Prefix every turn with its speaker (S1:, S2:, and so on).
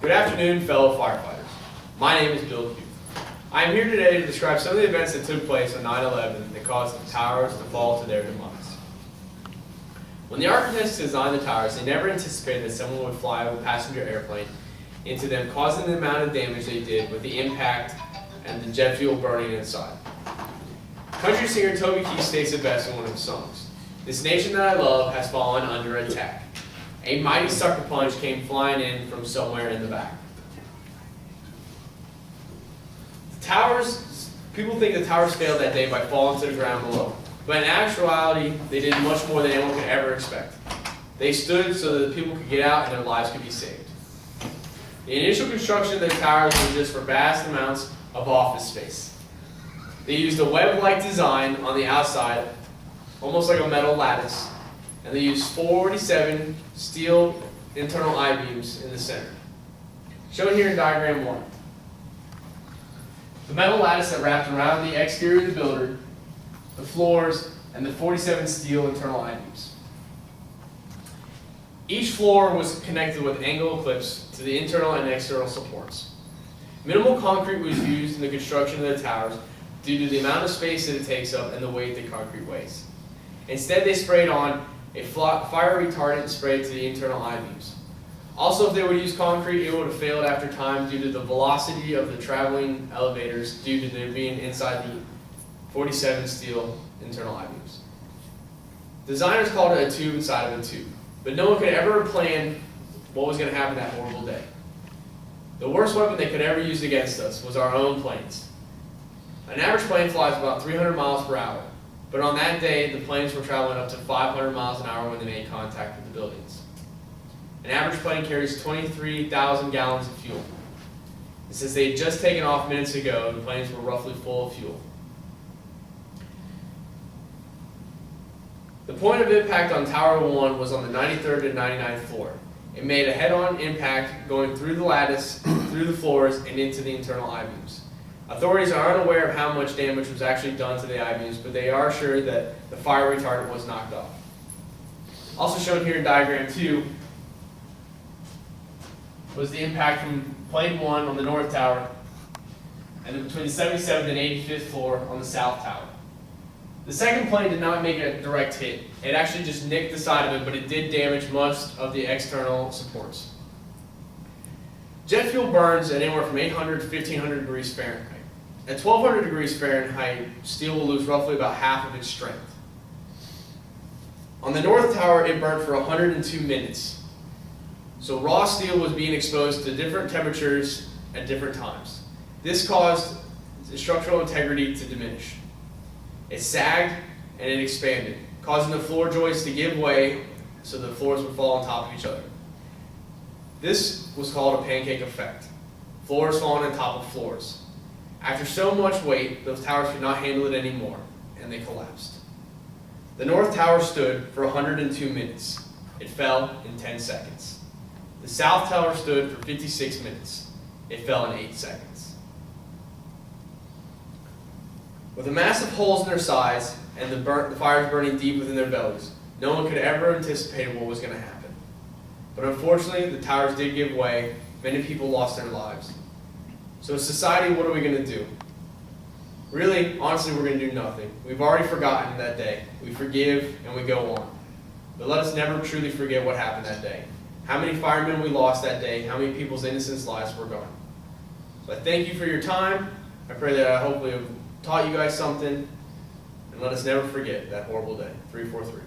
S1: Good afternoon, fellow firefighters. My name is Bill Hughes. I am here today to describe some of the events that took place on 9/11 that caused the towers to fall to their demise. When the architects designed the towers, they never anticipated that someone would fly a passenger airplane into them, causing the amount of damage they did with the impact and the jet fuel burning inside. Country singer Toby Keith states it best in one of his songs. "This nation that I love has fallen under attack. A mighty sucker punch came flying in from somewhere in the back." The towers, people think the towers failed that day by falling to the ground below. But in actuality, they did much more than anyone could ever expect. They stood so that the people could get out and their lives could be saved. The initial construction of the towers was just for vast amounts of office space. They used a web-like design on the outside, almost like a metal lattice, and they used 47 steel internal I-beams in the center. Shown here in diagram 1. The metal lattice that wrapped around the exterior of the building, the floors, and the 47 steel internal I-beams. Each floor was connected with angle clips to the internal and external supports. Minimal concrete was used in the construction of the towers due to the amount of space that it takes up and the weight that concrete weighs. Instead, they sprayed on a fire retardant spray to the internal I-beams. Also, if they would use concrete, it would have failed after time due to the velocity of the traveling elevators due to them being inside the 47 steel internal I-beams. Designers called it a tube inside of a tube, but no one could ever plan what was going to happen that horrible day. The worst weapon they could ever use against us was our own planes. An average plane flies about 300 miles per hour, but on that day, the planes were traveling up to 500 miles an hour when they made contact with the buildings. An average plane carries 23,000 gallons of fuel. And since they had just taken off minutes ago, the planes were roughly full of fuel. The point of impact on Tower 1 was on the 93rd and 99th floor. It made a head-on impact going through the lattice, through the floors, and into the internal I-beams. Authorities are unaware of how much damage was actually done to the I-beams, but they are sure that the fire retardant was knocked off. Also shown here in diagram 2 was the impact from plane 1 on the north tower and between the 77th and 85th floor on the south tower. The second plane did not make a direct hit. It actually just nicked the side of it, but it did damage most of the external supports. Jet fuel burns at anywhere from 800 to 1500 degrees Fahrenheit. At 1200 degrees Fahrenheit, steel will lose roughly about half of its strength. On the north tower, it burned for 102 minutes. So raw steel was being exposed to different temperatures at different times. This caused the structural integrity to diminish. It sagged and it expanded, causing the floor joists to give way so the floors would fall on top of each other. This was called a pancake effect. Floors falling on top of floors. After so much weight, those towers could not handle it anymore, and they collapsed. The north tower stood for 102 minutes. It fell in 10 seconds. The south tower stood for 56 minutes. It fell in 8 seconds. With the massive holes in their sides and the fires burning deep within their bellies, no one could ever anticipate what was going to happen. But unfortunately, the towers did give way. Many people lost their lives. So as society, what are we going to do? Really, honestly, we're going to do nothing. We've already forgotten that day. We forgive and we go on. But let us never truly forget what happened that day. How many firemen we lost that day, how many people's innocent lives were gone. So I thank you for your time. I pray that I hopefully have taught you guys something. And let us never forget that horrible day. 343.